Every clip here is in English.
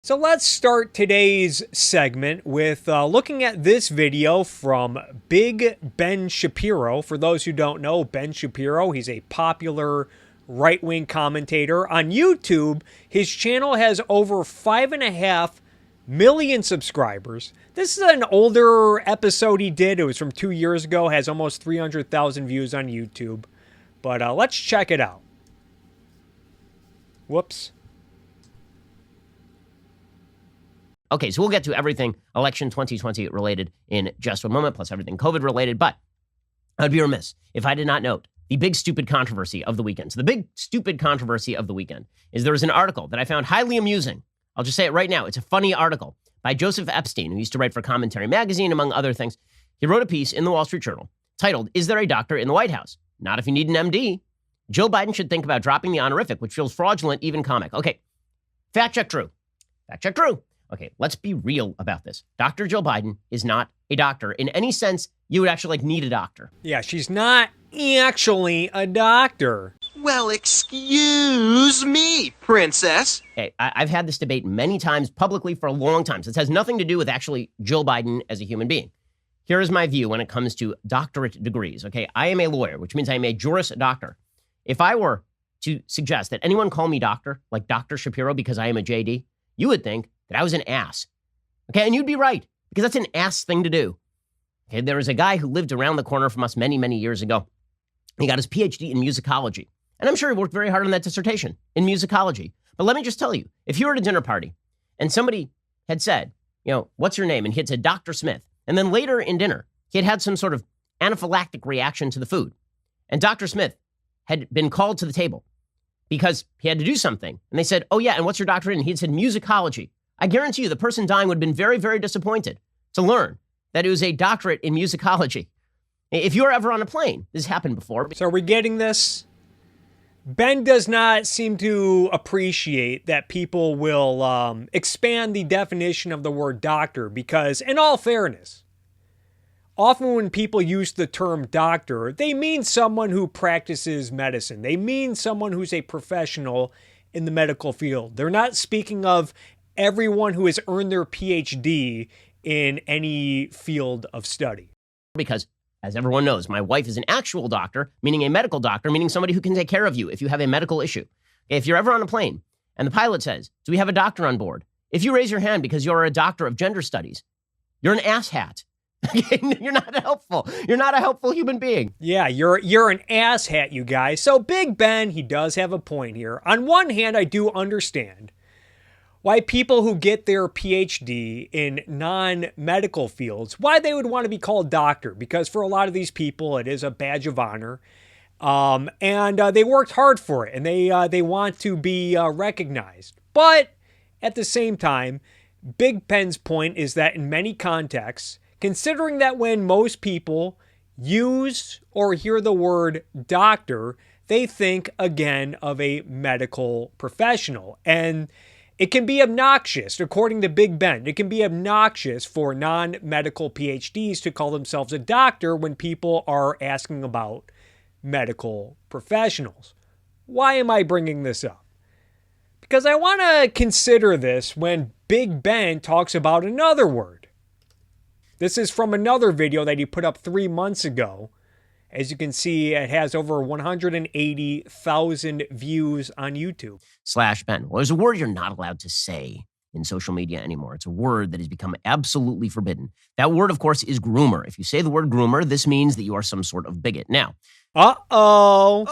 So let's start today's segment with looking at this video from Big Ben Shapiro. For those who don't know, Ben Shapiro, he's a popular right-wing commentator. On YouTube, his channel has over 5.5 million subscribers. This is an older episode he did. It was from 2 years ago, has almost 300,000 views on YouTube. But let's check it out. Whoops. Okay, so we'll get to everything election 2020 related in just a moment, plus everything COVID related. But I'd be remiss if I did not note the big stupid controversy of the weekend. So the big stupid controversy of the weekend is there was an article that I found highly amusing. I'll just say it right now. It's a funny article by Joseph Epstein, who used to write for Commentary Magazine, among other things. He wrote a piece in the Wall Street Journal titled, "Is there a doctor in the White House? Not if you need an MD. Joe Biden should think about dropping the honorific, which feels fraudulent, even comic." Okay, fact check true. Fact check true. Okay, let's be real about this. Dr. Joe Biden is not a doctor in any sense you would actually need a doctor. Yeah, she's not actually a doctor. Well, excuse me, princess. Okay, I've had this debate many times publicly for a long time. So this has nothing to do with actually Joe Biden as a human being. Here is my view when it comes to doctorate degrees. Okay, I am a lawyer, which means I am a Juris Doctor. If I were to suggest that anyone call me doctor, like Dr. Shapiro, because I am a JD, you would think that I was an ass. Okay, and you'd be right, because that's an ass thing to do. Okay, there was a guy who lived around the corner from us many, many years ago. He got his PhD in musicology. And I'm sure he worked very hard on that dissertation in musicology. But let me just tell you, if you were at a dinner party and somebody had said, what's your name? And he had said, Dr. Smith. And then later in dinner, he had had some sort of anaphylactic reaction to the food. And Dr. Smith had been called to the table because he had to do something. And they said, oh yeah, and what's your doctorate in? He had said musicology. I guarantee you the person dying would have been very, very disappointed to learn that it was a doctorate in musicology. If you were ever on a plane, this happened before. So are we getting this? Ben does not seem to appreciate that people will expand the definition of the word doctor because, in all fairness, often when people use the term doctor, they mean someone who practices medicine. They mean someone who's a professional in the medical field. They're not speaking of everyone who has earned their PhD in any field of study. Because, as everyone knows, my wife is an actual doctor, meaning a medical doctor, meaning somebody who can take care of you if you have a medical issue. If you're ever on a plane and the pilot says, do we have a doctor on board? If you raise your hand because you're a doctor of gender studies, you're an asshat. You're not helpful. You're not a helpful human being. Yeah, you're an asshat, you guys. So Big Ben, he does have a point here. On one hand, I do understand why people who get their PhD in non-medical fields, why they would want to be called doctor, because for a lot of these people, it is a badge of honor. And they worked hard for it, and they want to be recognized. But at the same time, Big Ben's point is that in many contexts, considering that when most people use or hear the word doctor, they think again of a medical professional. And it can be obnoxious, according to Big Ben. It can be obnoxious for non-medical PhDs to call themselves a doctor when people are asking about medical professionals. Why am I bringing this up? Because I want to consider this when Big Ben talks about another word. This is from another video that he put up 3 months ago. As you can see, it has over 180,000 views on YouTube. /Ben. Well, there's a word you're not allowed to say in social media anymore. It's a word that has become absolutely forbidden. That word, of course, is groomer. If you say the word groomer, this means that you are some sort of bigot. Now, SpaghettiOs.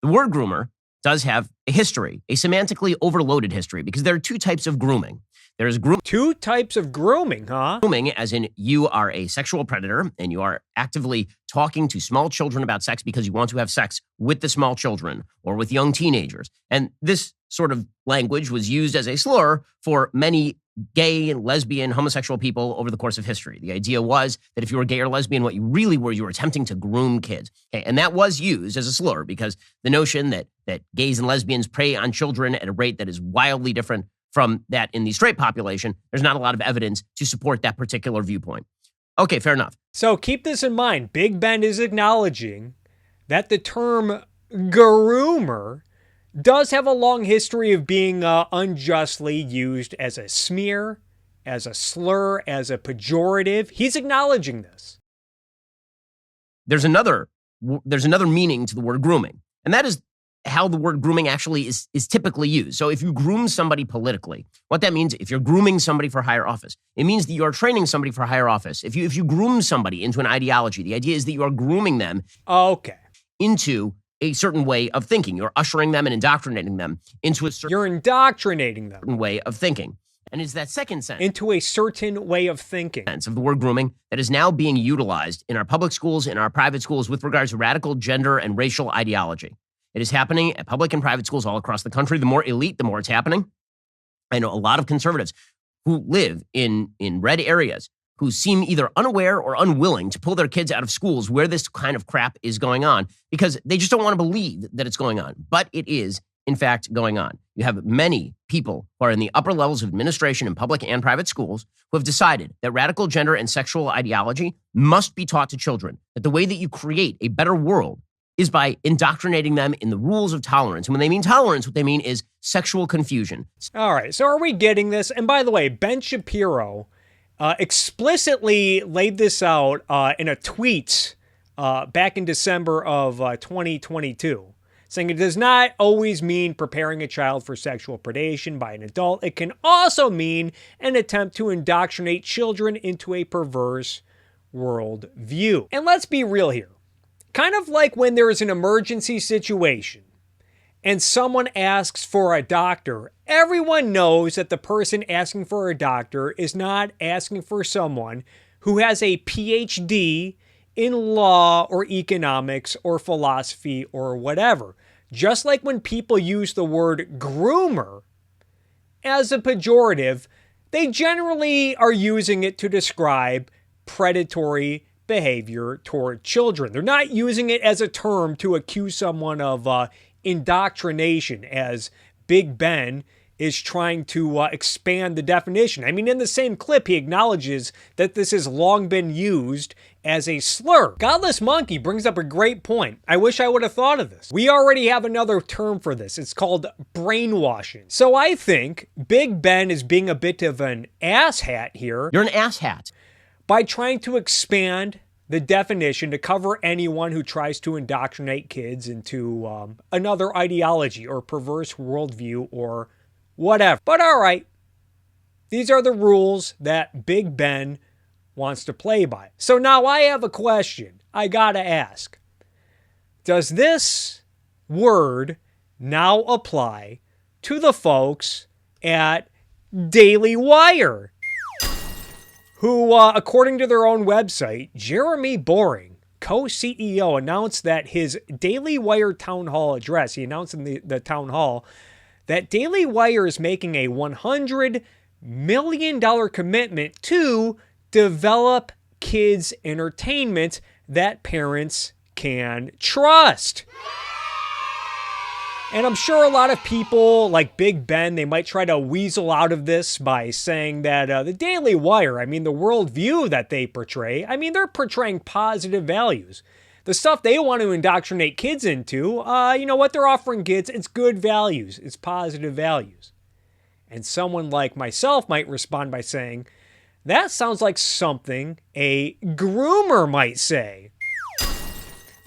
The word groomer does have a history, a semantically overloaded history, because there are two types of grooming. There's two types of grooming, huh? Grooming, as in you are a sexual predator and you are actively talking to small children about sex because you want to have sex with the small children or with young teenagers. And this sort of language was used as a slur for many gay and lesbian, homosexual people over the course of history. The idea was that if you were gay or lesbian, what you really were, you were attempting to groom kids. Okay, and that was used as a slur because the notion that gays and lesbians prey on children at a rate that is wildly different from that in the straight population, there's not a lot of evidence to support that particular viewpoint. Okay, fair enough. So keep this in mind. Big Ben is acknowledging that the term groomer does have a long history of being unjustly used as a smear, as a slur, as a pejorative. He's acknowledging this. There's another meaning to the word grooming, and that is how the word grooming actually is typically used. So if you groom somebody politically, what that means, if you're grooming somebody for higher office, it means that you are training somebody for higher office. If you groom somebody into an ideology, the idea is that you are grooming them into a certain way of thinking. You're ushering them and indoctrinating them into a certain You're indoctrinating them way of thinking. And it's that second sense into a certain way of thinking of the word grooming that is now being utilized in our public schools, in our private schools with regards to radical gender and racial ideology. It is happening at public and private schools all across the country. The more elite, the more it's happening. I know a lot of conservatives who live in red areas who seem either unaware or unwilling to pull their kids out of schools where this kind of crap is going on because they just don't want to believe that it's going on. But it is, in fact, going on. You have many people who are in the upper levels of administration in public and private schools who have decided that radical gender and sexual ideology must be taught to children, that the way that you create a better world is by indoctrinating them in the rules of tolerance. And when they mean tolerance, what they mean is sexual confusion. All right, so are we getting this? And by the way, Ben Shapiro explicitly laid this out in a tweet back in December of 2022, saying it does not always mean preparing a child for sexual predation by an adult. It can also mean an attempt to indoctrinate children into a perverse world view. And let's be real here. Kind of like when there is an emergency situation and someone asks for a doctor, everyone knows that the person asking for a doctor is not asking for someone who has a PhD in law or economics or philosophy or whatever. Just like when people use the word groomer as a pejorative, they generally are using it to describe predatory behavior toward children. They're not using it as a term to accuse someone of indoctrination, as Big Ben is trying to expand the definition. I mean, in the same clip, he acknowledges that this has long been used as a slur. Godless Monkey brings up a great point. I wish I would have thought of this. We already have another term for this. It's called brainwashing. So I think Big Ben is being a bit of an asshat here. You're an asshat. By trying to expand the definition to cover anyone who tries to indoctrinate kids into another ideology or perverse worldview or whatever. But all right, these are the rules that Big Ben wants to play by. So now I have a question I gotta ask. Does this word now apply to the folks at Daily Wire? Who, according to their own website, Jeremy Boring, co-CEO, announced that his Daily Wire town hall address, he announced in the town hall that Daily Wire is making a $100 million commitment to develop kids' entertainment that parents can trust. And I'm sure a lot of people like Big Ben, they might try to weasel out of this by saying that the Daily Wire, I mean, the worldview that they portray, I mean, they're portraying positive values. The stuff they want to indoctrinate kids into, you know what they're offering kids? It's good values. It's positive values. And someone like myself might respond by saying, that sounds like something a groomer might say.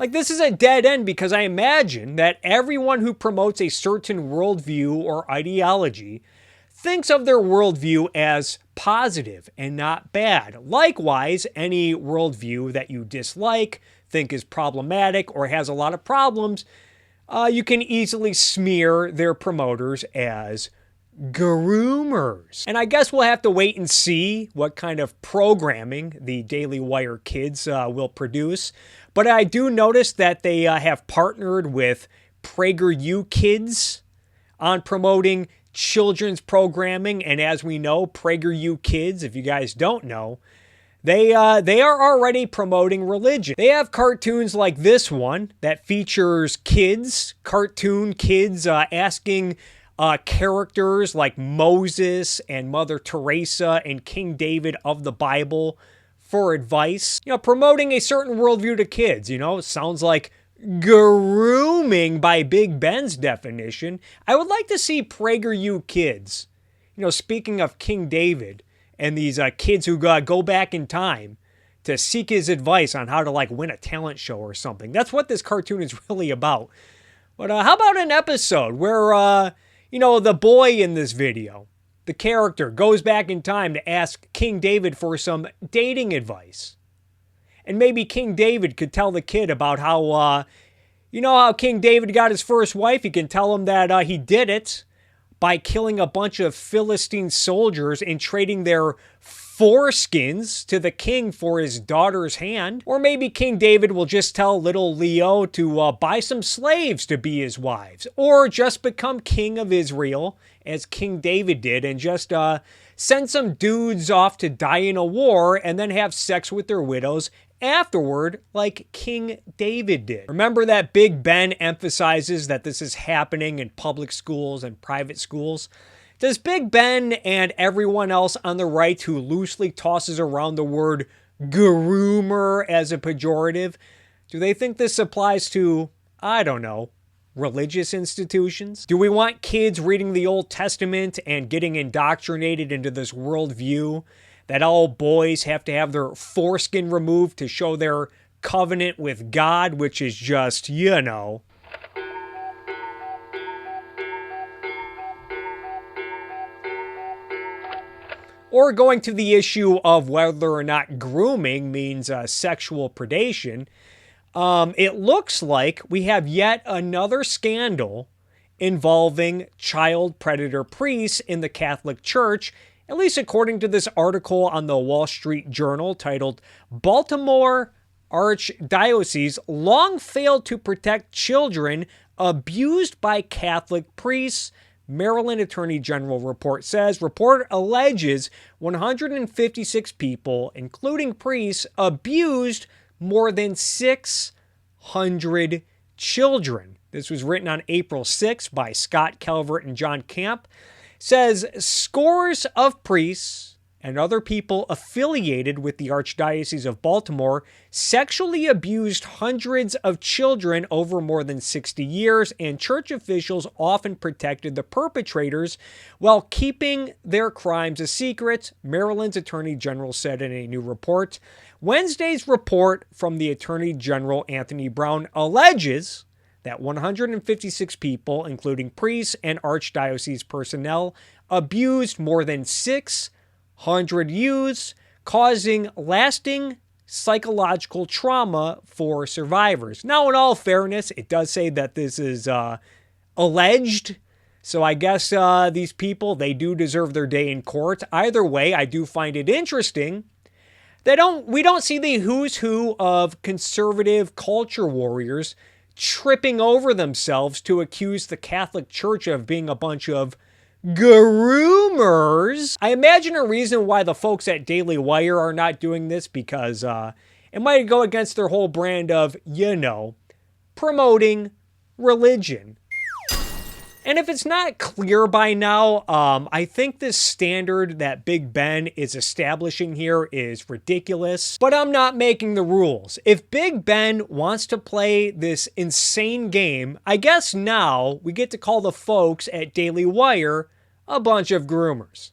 Like, this is a dead end because I imagine that everyone who promotes a certain worldview or ideology thinks of their worldview as positive and not bad. Likewise, any worldview that you dislike, think is problematic, or has a lot of problems, you can easily smear their promoters as groomers. And I guess we'll have to wait and see what kind of programming the Daily Wire kids will produce. But I do notice that they have partnered with PragerU Kids on promoting children's programming. And as we know, PragerU Kids, if you guys don't know, they are already promoting religion. They have cartoons like this one that features cartoon kids asking characters like Moses and Mother Teresa and King David of the Bible for advice, you know, promoting a certain worldview to kids. You know, it sounds like grooming by Big Ben's definition. I would like to see PragerU kids, speaking of King David and these kids who go back in time to seek his advice on how to win a talent show or something. That's what this cartoon is really about. But how about an episode where, the boy in this video, the character, goes back in time to ask King David for some dating advice. And maybe King David could tell the kid about how, how King David got his first wife? He can tell him that he did it by killing a bunch of Philistine soldiers and trading their foreskins to the king for his daughter's hand. Or maybe King David will just tell little Leo to buy some slaves to be his wives. Or just become king of Israel, as King David did, and just send some dudes off to die in a war and then have sex with their widows afterward, like King David did. Remember that Big Ben emphasizes that this is happening in public schools and private schools? Does Big Ben and everyone else on the right who loosely tosses around the word groomer as a pejorative, do they think this applies to, I don't know, religious institutions? Do we want kids reading the Old Testament and getting indoctrinated into this worldview that all boys have to have their foreskin removed to show their covenant with God, which is just, Or going to the issue of whether or not grooming means sexual predation, it looks like we have yet another scandal involving child predator priests in the Catholic Church, at least according to this article on the Wall Street Journal titled, "Baltimore Archdiocese Long Failed to Protect Children Abused by Catholic Priests." Maryland Attorney General report says, report alleges 156 people, including priests, abused more than 600 children. This was written on April 6th by Scott Calvert and John Camp. Says scores of priests and other people affiliated with the Archdiocese of Baltimore sexually abused hundreds of children over more than 60 years, and church officials often protected the perpetrators while keeping their crimes a secret, Maryland's Attorney General said in a new report. Wednesday's report from the Attorney General, Anthony Brown, alleges that 156 people, including priests and archdiocese personnel, abused more than 600 youths, causing lasting psychological trauma for survivors. Now, in all fairness, it does say that this is alleged, so I guess these people, they do deserve their day in court. Either way, I do find it interesting that we don't see the who's who of conservative culture warriors tripping over themselves to accuse the Catholic Church of being a bunch of groomers. I imagine a reason why the folks at Daily Wire are not doing this, because it might go against their whole brand of, promoting religion. And if it's not clear by now, I think this standard that Big Ben is establishing here is ridiculous, but I'm not making the rules. If Big Ben wants to play this insane game, I guess now we get to call the folks at Daily Wire a bunch of groomers.